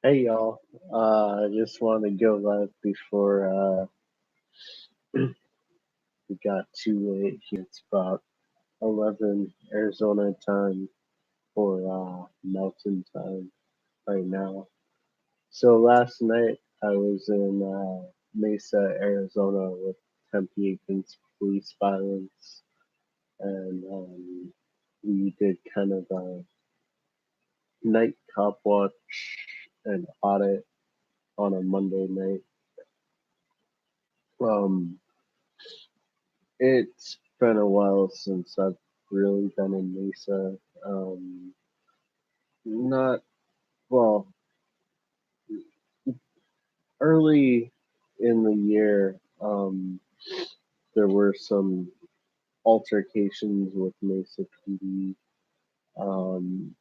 Hey y'all, I just wanted to go live before it got too late here. It's about 11 Arizona time or Mountain time right now. So last night I was in Mesa, Arizona with Tempe against police violence, and we did kind of a night cop watch and audit on a Monday night. Um, It's been a while since I've really been in Mesa. Not well, early in the year, there were some altercations with Mesa PD, um,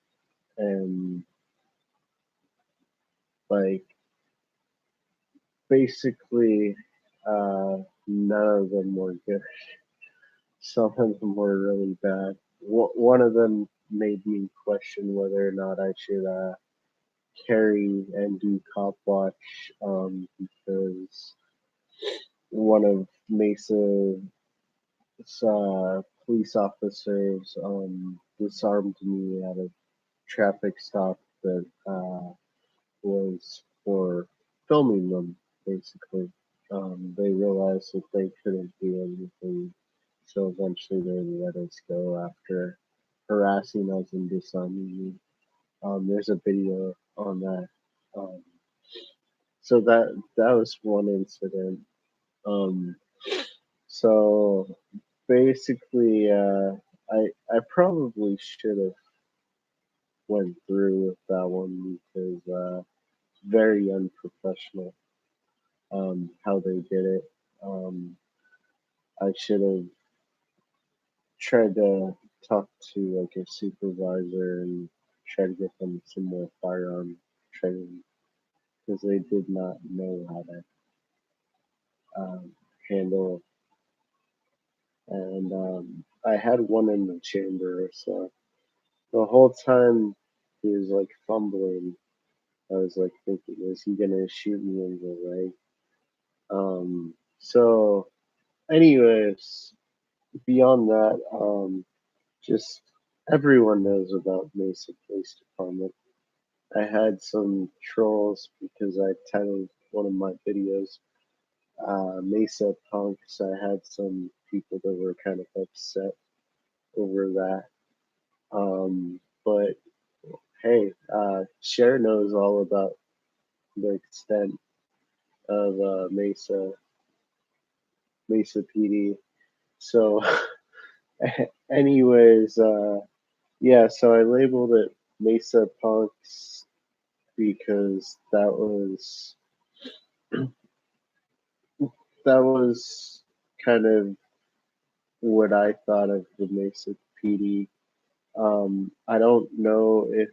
and like basically, none of them were good. Some of them were really bad. One of them made me question whether or not I should carry and do cop watch because one of Mesa's police officers disarmed me at a traffic stop that was for filming them, basically. They realized that they couldn't do anything, so eventually they let us go after harassing us and disarming me. There's a video on that. Um, so that was one incident. Um, so basically, I probably should have went through with that one because very unprofessional how they did it. Um, I should have tried to talk to like a supervisor and try to get them some more firearm training because they did not know how to handle. And I had one in the chamber, so the whole time he was like fumbling. I was like thinking, is he gonna shoot me in the leg? So, anyways, beyond that, just everyone knows about Mesa Police Department. I had some trolls because I titled one of my videos Mesa Punks. I had some people that were kind of upset over that. But hey, Cher knows all about the extent of Mesa PD. So, anyways, yeah. So I labeled it Mesa Punks because that was kind of what I thought of the Mesa PD. I don't know if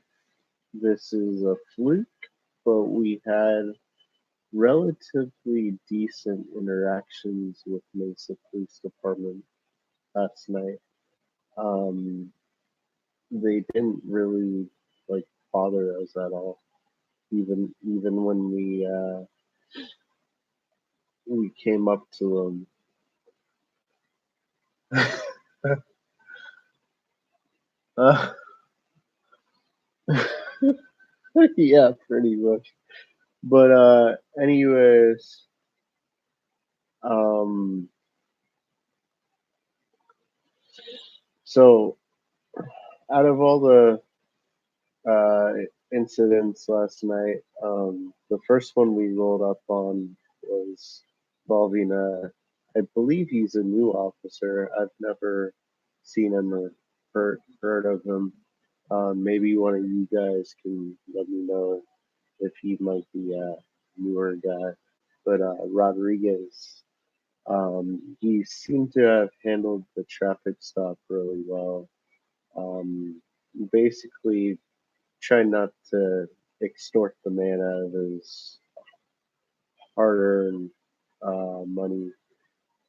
this is a fluke, but we had relatively decent interactions with Mesa Police Department last night. Um, they didn't really like bother us at all, even when we came up to them. uh, yeah, pretty much. But anyways, um, so out of all the uh, incidents last night. The first one we rolled up on was involving I believe he's a new officer. I've never seen him or heard of him. Maybe one of you guys can let me know if he might be a newer guy. But Rodriguez, he seemed to have handled the traffic stop really well. Um, Basically try not to extort the man out of his hard-earned money.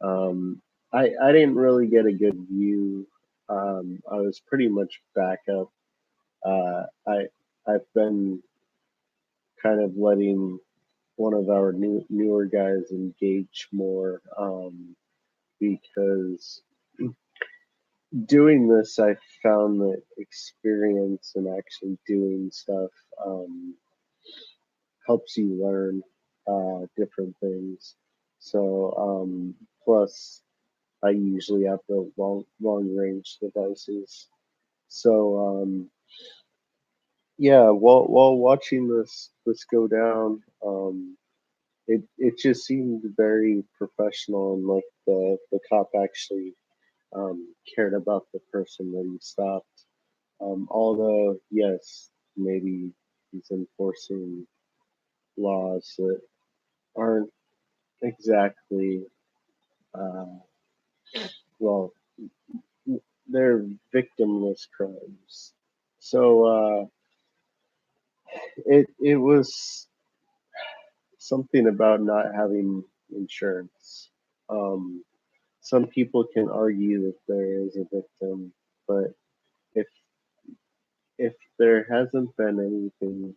Um, I didn't really get a good view. I was pretty much back up. I I've been kind of letting one of our newer guys engage more, because doing this, I found that experience and actually doing stuff, helps you learn different things. So, plus, I usually have the long range devices. So, yeah, while watching this go down, it just seemed very professional, and like the cop actually cared about the person that he stopped. Although, yes, maybe he's enforcing laws that aren't exactly, uh, well, they're victimless crimes. So it was something about not having insurance. Um, some people can argue that there is a victim, but if if there hasn't been anything,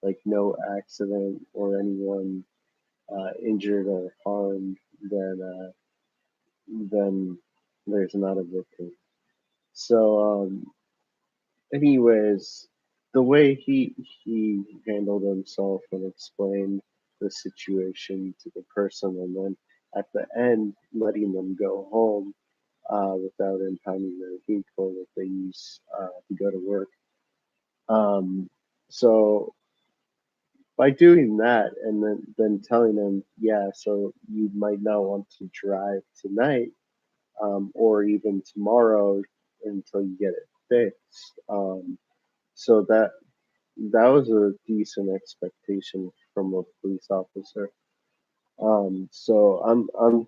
like no accident or anyone injured or harmed, then there's not a victim. So, anyways, the way he handled himself and explained the situation to the person, and then at the end letting them go home without impounding their vehicle that they use to go to work. Um, so by doing that and then telling them, yeah, so you might not want to drive tonight, or even tomorrow until you get it fixed. So that was a decent expectation from a police officer. So I'm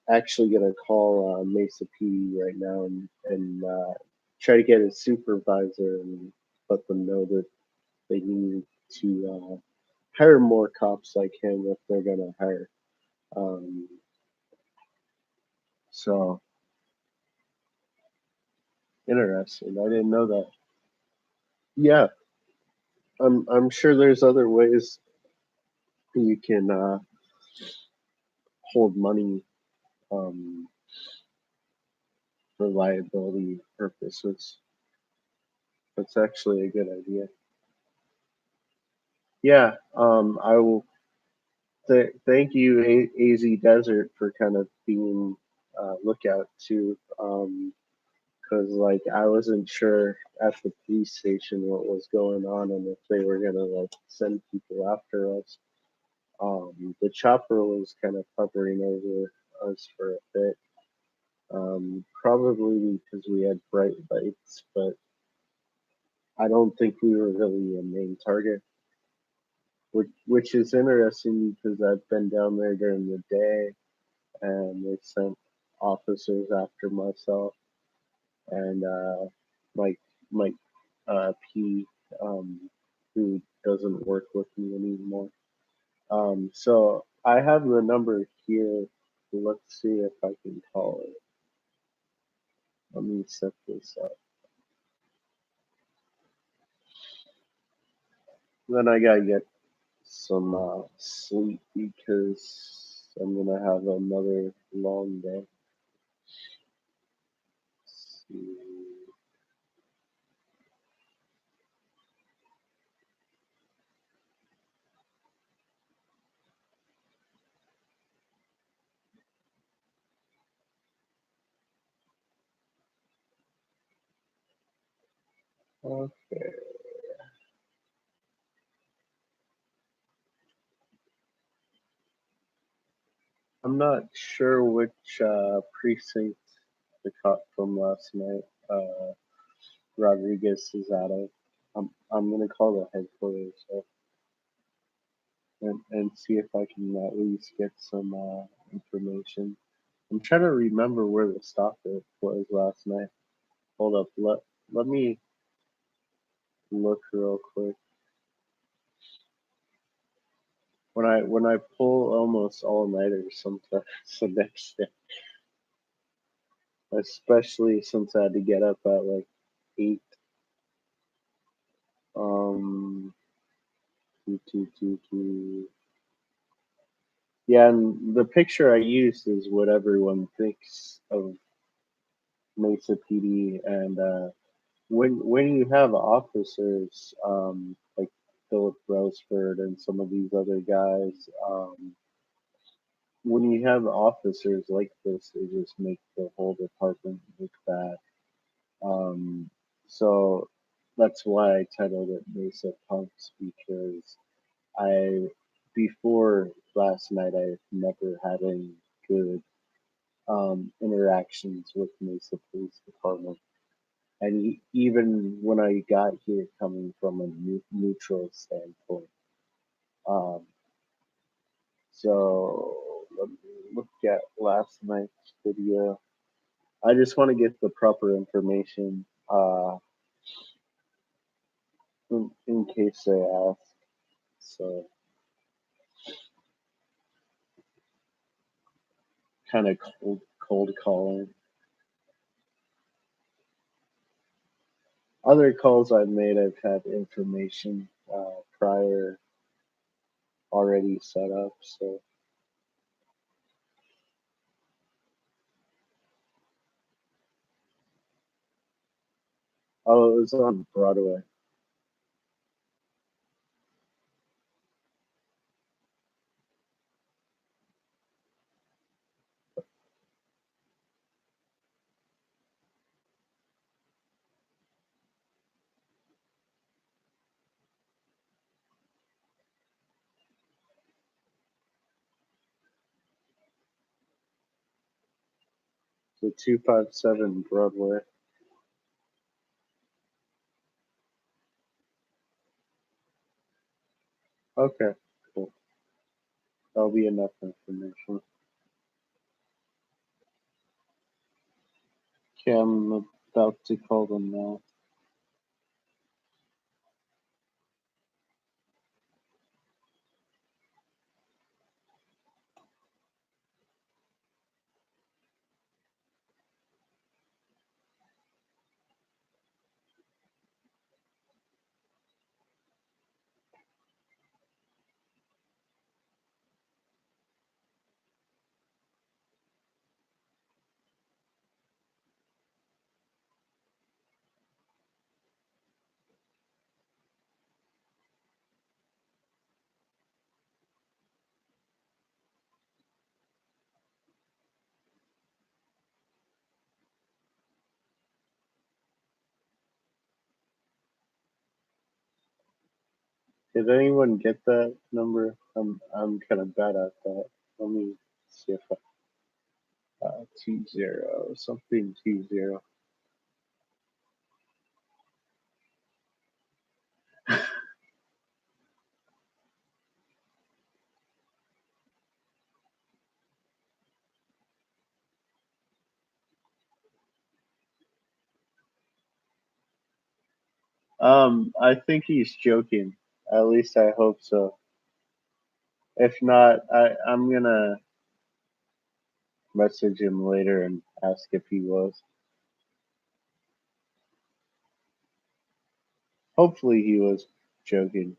actually gonna call Mesa PD right now and try to get a supervisor and let them know that they need to hire more cops like him if they're gonna hire. Um, so interesting. I didn't know that. Yeah, I'm sure there's other ways you can hold money um, for liability purposes. That's actually a good idea. Yeah, I will thank you, AZ Desert, for kind of being lookout too. Because like I wasn't sure at the police station what was going on and if they were gonna like send people after us. The chopper was kind of hovering over us for a bit, probably because we had bright lights, but I don't think we were really a main target, which is interesting because I've been down there during the day and they sent officers after myself and Mike Mike P, who doesn't work with me anymore. So I have the number here. Let's see if I can call it. Let me set this up. Then I gotta get some sleep because I'm gonna have another long day. Let's see. Okay. I'm not sure which precinct the cop from last night, Rodriguez, is out of. I'm gonna call the headquarters and see if I can at least get some information. I'm trying to remember where the stop it was last night. Hold up, let me look real quick. When I pull almost all nighters sometimes the next day, especially since I had to get up at like 8. Um, Yeah, and the picture I used is what everyone thinks of Mesa PD. And when you have officers like Philip Roseford and some of these other guys, when you have officers like this, it just makes the whole department look bad. Um, so that's why I titled it Mesa Punks, because I before last night I've never had any good interactions with Mesa Police Department. And even when I got here, coming from a neutral standpoint, um, so let me look at last night's video. I just want to get the proper information in case they ask. So kind of cold calling. Other calls I've made, I've had information prior already set up. So oh, it was on Broadway. So 257 Broadway. Okay, cool. That'll be enough information. Okay, I'm about to call them now. Did anyone get that number? I'm kind of bad at that. Let me see if I 20 something 20. I think he's joking. At least I hope so. If not, I'm gonna message him later and ask if he was. Hopefully he was joking.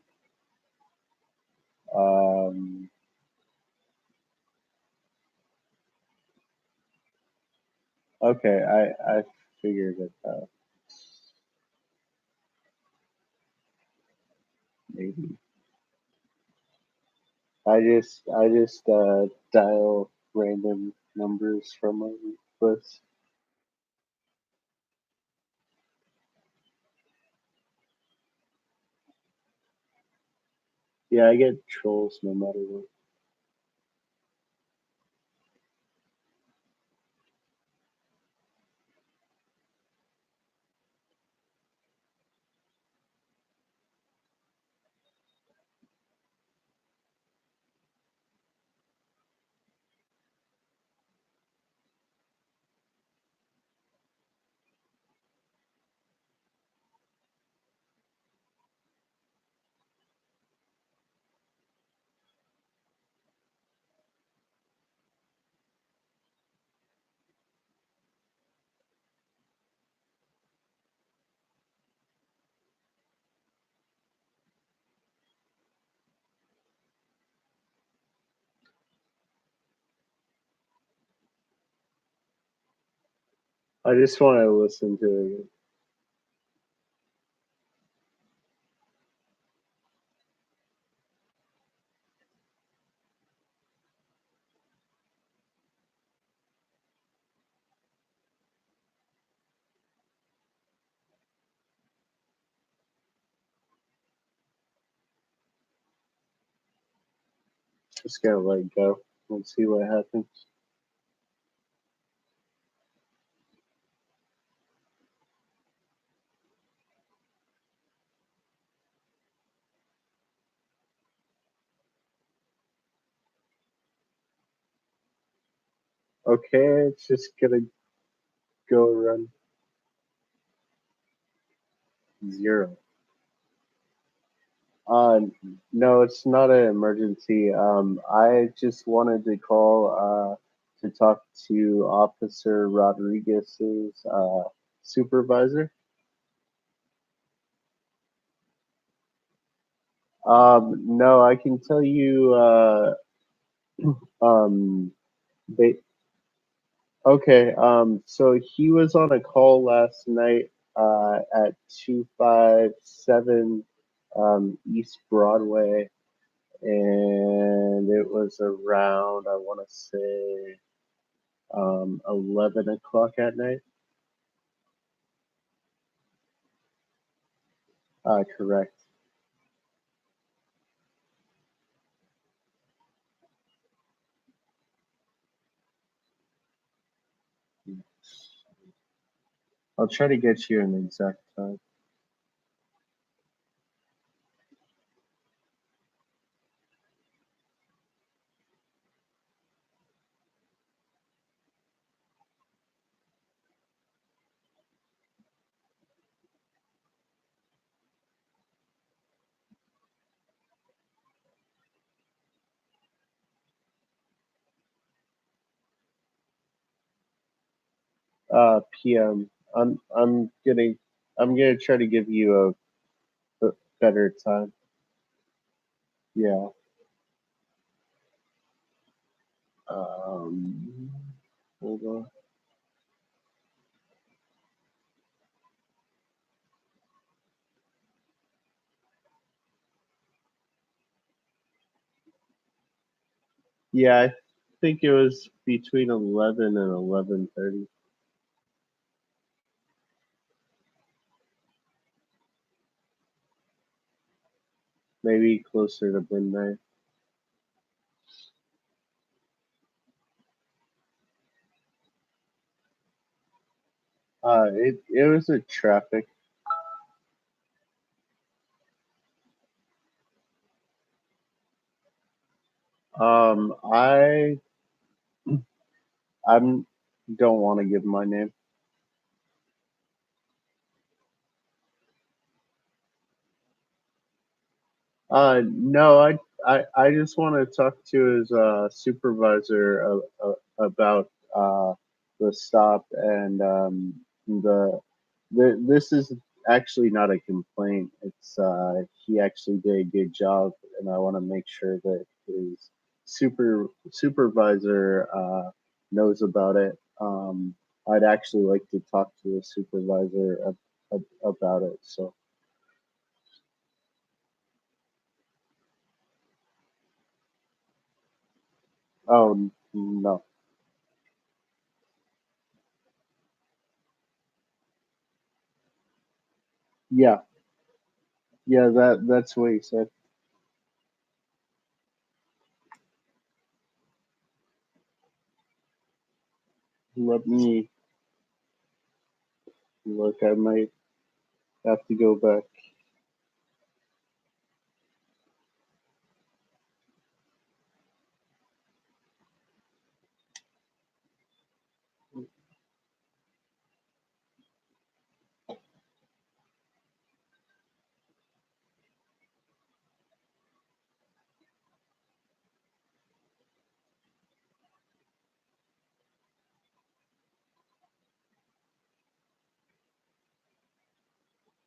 Um, okay, I figured it out. Maybe I just dial random numbers from my list. Yeah, I get trolls no matter what. I just want to listen to it again. Just gotta let it go and see what happens. Okay, it's just gonna go around zero. Uh, no, it's not an emergency. I just wanted to call to talk to Officer Rodriguez's supervisor. No, I can tell you. Um, they okay. So he was on a call last night at 257 East Broadway, and it was around, I want to say, 11 o'clock at night. Correct. I'll try to get you an exact time. PM. I'm gonna try to give you a better time. Yeah. Um, hold on. Yeah, I think it was between 11 and 11:30, maybe closer to midnight. It was a traffic. I I'm don't want to give my name. No, I just want to talk to his supervisor about the stop and this is actually not a complaint. It's he actually did a good job, and I want to make sure that his supervisor knows about it. I'd actually like to talk to a supervisor about it. So, oh no, yeah. Yeah, that's what he said. Let me look. I might have to go back.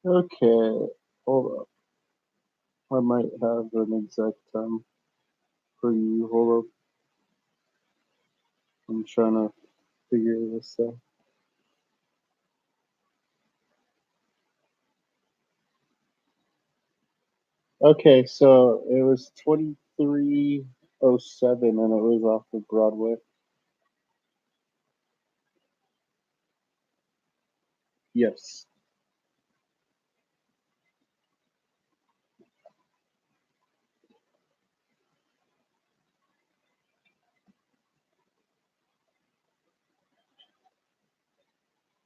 Okay, hold up. I might have an exact time for you. Hold up. I'm trying to figure this out. Okay, so it was 2307 and it was off of Broadway. Yes.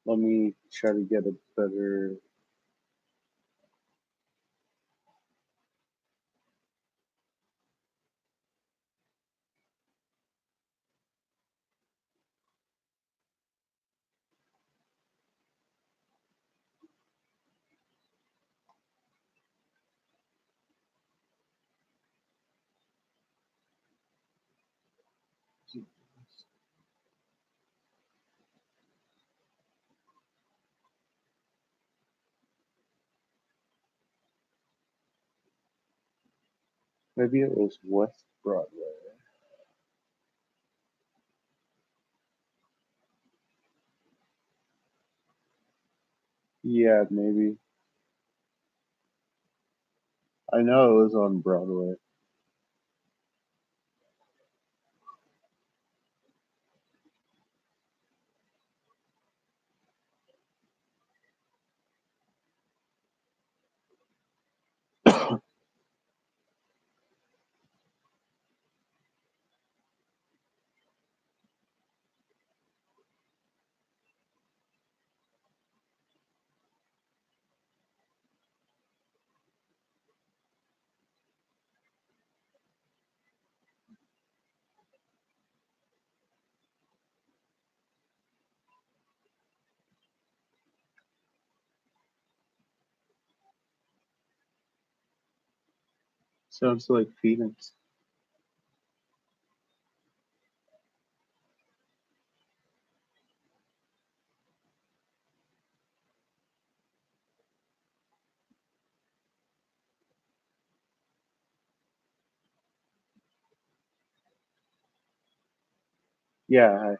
Let me try to get a better. Maybe it was West Broadway. Yeah, maybe. I know it was on Broadway. Sounds like Phoenix. Yeah,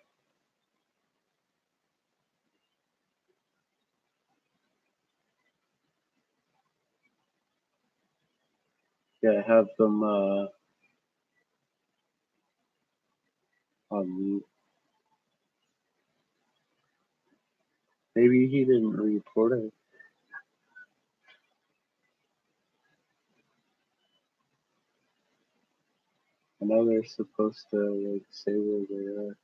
yeah, have them on mute. Maybe he didn't report it. I know they're supposed to like say where they are.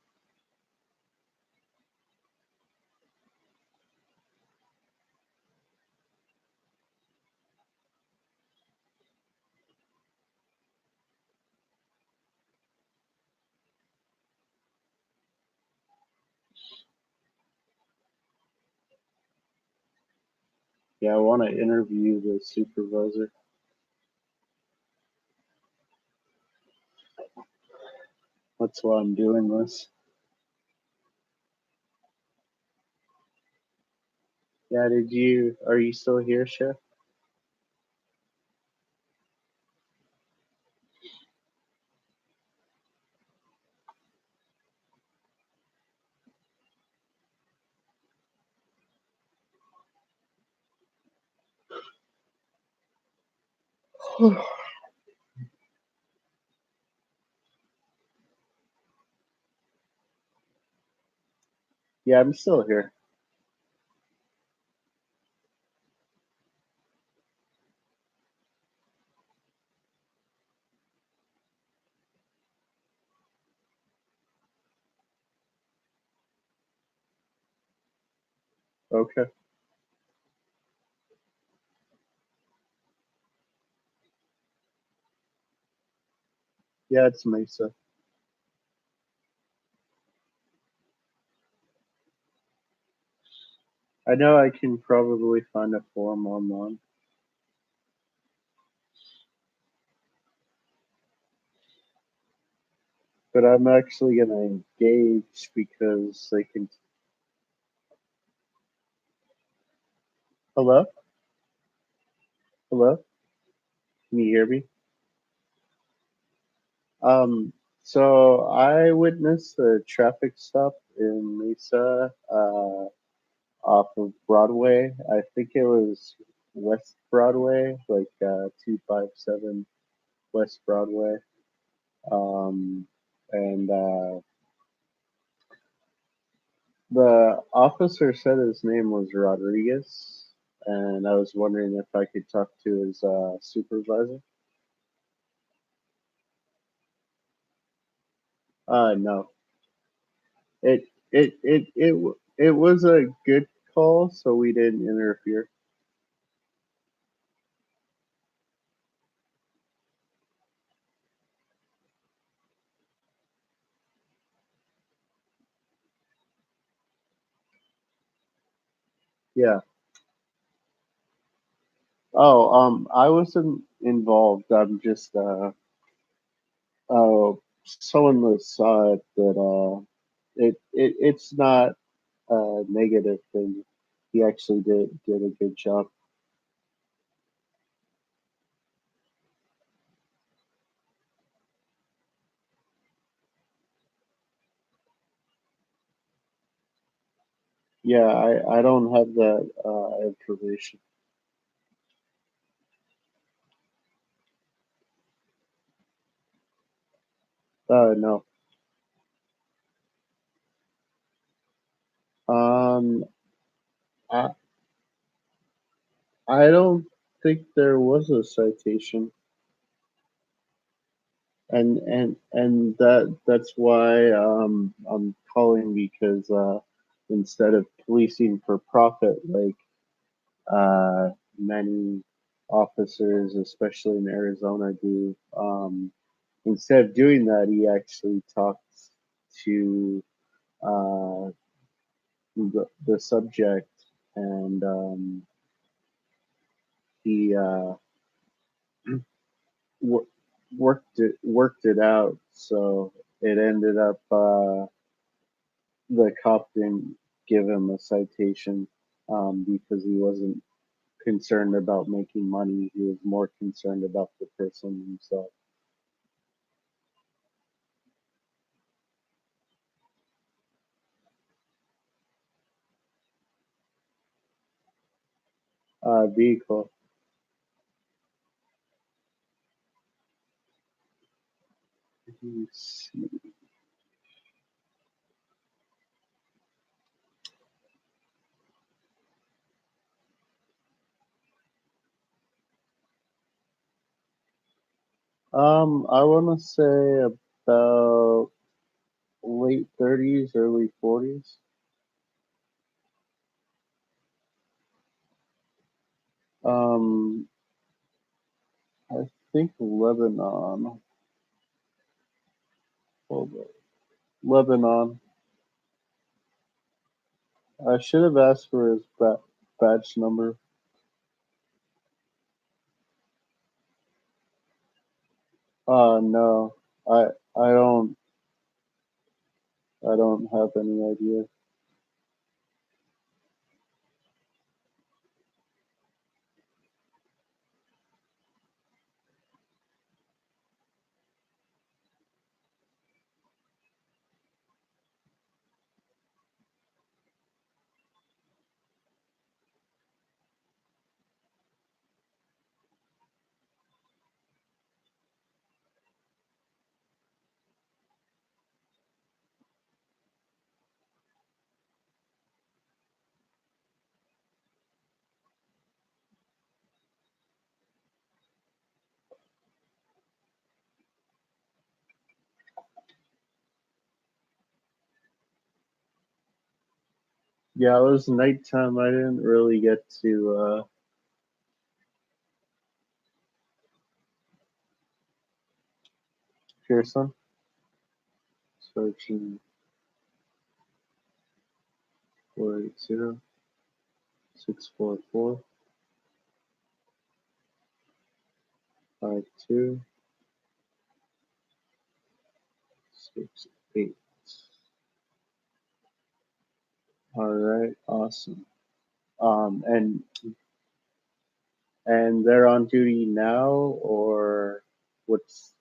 Yeah, I want to interview the supervisor. That's why I'm doing this. Yeah, did you? Are you still here, Chef? Yeah, I'm still here. Okay. Yeah, it's Mesa. I know I can probably find a form online, but I'm actually gonna engage because they can. Hello, hello. Can you hear me? So I witnessed a traffic stop in Mesa, off of Broadway. I think it was West Broadway, like 257 West Broadway. Um, and the officer said his name was Rodriguez, and I was wondering if I could talk to his supervisor. No, it it was a good call, so we didn't interfere. Yeah. Oh, I wasn't involved. I'm just someone was saw it that it's not a negative thing. He actually did a good job. Yeah, I don't have that information. No. Um, I I don't think there was a citation, and that's why I'm calling because instead of policing for profit, like many officers, especially in Arizona, do. Instead of doing that, he actually talks to uh, the subject, and he wor- worked it out. So it ended up the cop didn't give him a citation because he wasn't concerned about making money. He was more concerned about the person himself. Vehicle. Let's see. I want to say about late 30s, early 40s. Um, I think Lebanon. Hold on. Lebanon. I should have asked for his badge number. No, I I don't I don't have any idea. Yeah, it was nighttime. I didn't really get to Pearson. Searching 480-644-5268. All right, awesome. And they're on duty now, or what's?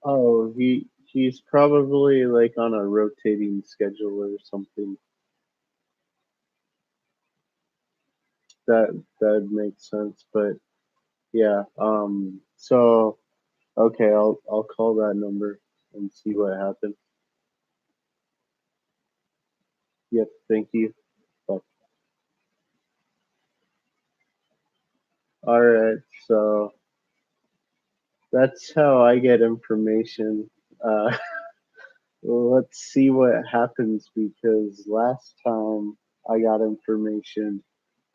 Oh, he's probably like on a rotating schedule or something. That makes sense. But yeah, so okay, I'll call that number and see what happens. Yep, thank you. But all right, so that's how I get information. Uh, well, let's see what happens because last time I got information,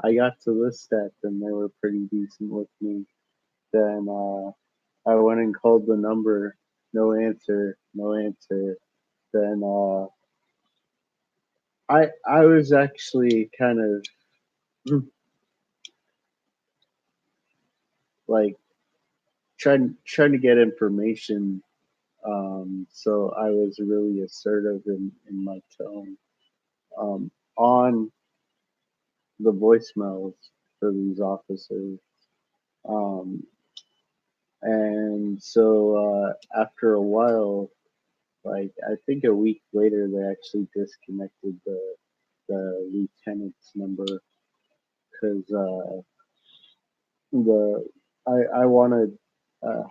I got to this step and they were pretty decent with me. Then I went and called the number, no answer, no answer. Then I was actually kind of like trying to get information. So I was really assertive in my tone on the voicemails for these officers. Um, and so after a while, like I think a week later, they actually disconnected the lieutenant's number because the I wanted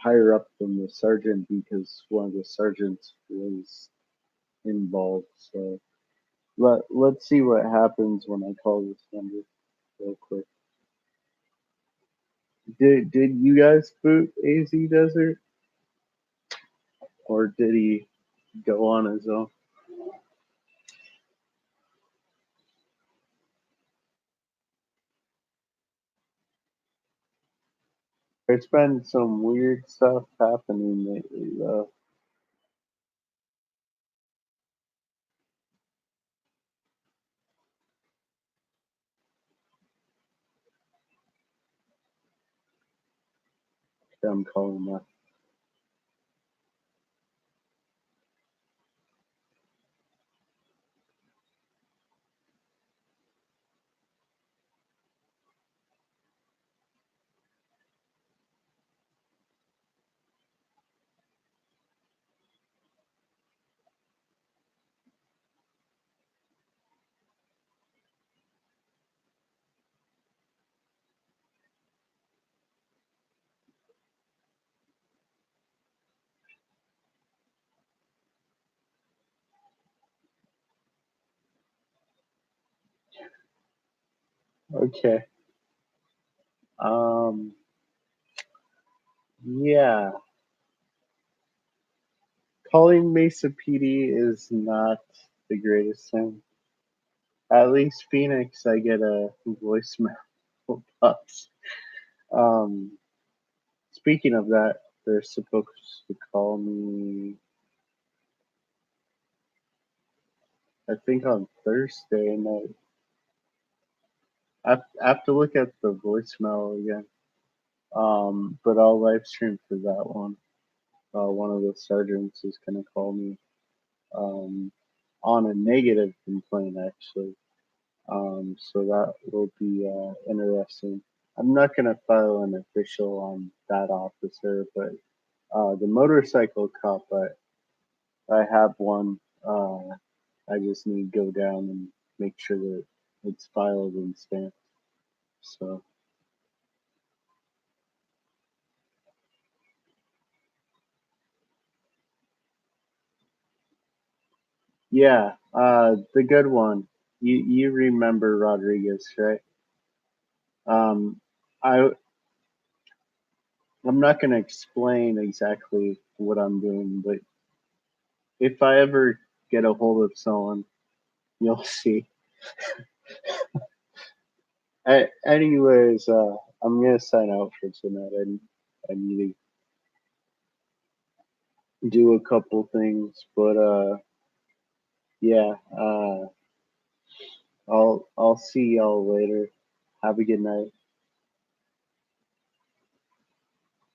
higher up than the sergeant because one of the sergeants was involved. So let's see what happens when I call this number real quick. Did you guys boot AZ Desert or did he go on his own? There's been some weird stuff happening lately though. I'm calling that. Okay. Um. Yeah. Calling Mesa PD is not the greatest thing. At least Phoenix, I get a voicemail box. Um, speaking of that, they're supposed to call me, I think, on Thursday, and I have to look at the voicemail again. But I'll live stream for that one. One of the sergeants is going to call me um, on a negative complaint, actually. So that will be interesting. I'm not going to file an official on that officer, but the motorcycle cop, I have one. I just need to go down and make sure that it's filed and stamped. So yeah, the good one. You remember Rodriguez, right? Um, I I'm not going to explain exactly what I'm doing, but if I ever get a hold of someone, you'll see. Anyways, I'm gonna sign out for tonight. I need to do a couple things, but yeah, I'll see y'all later. Have a good night.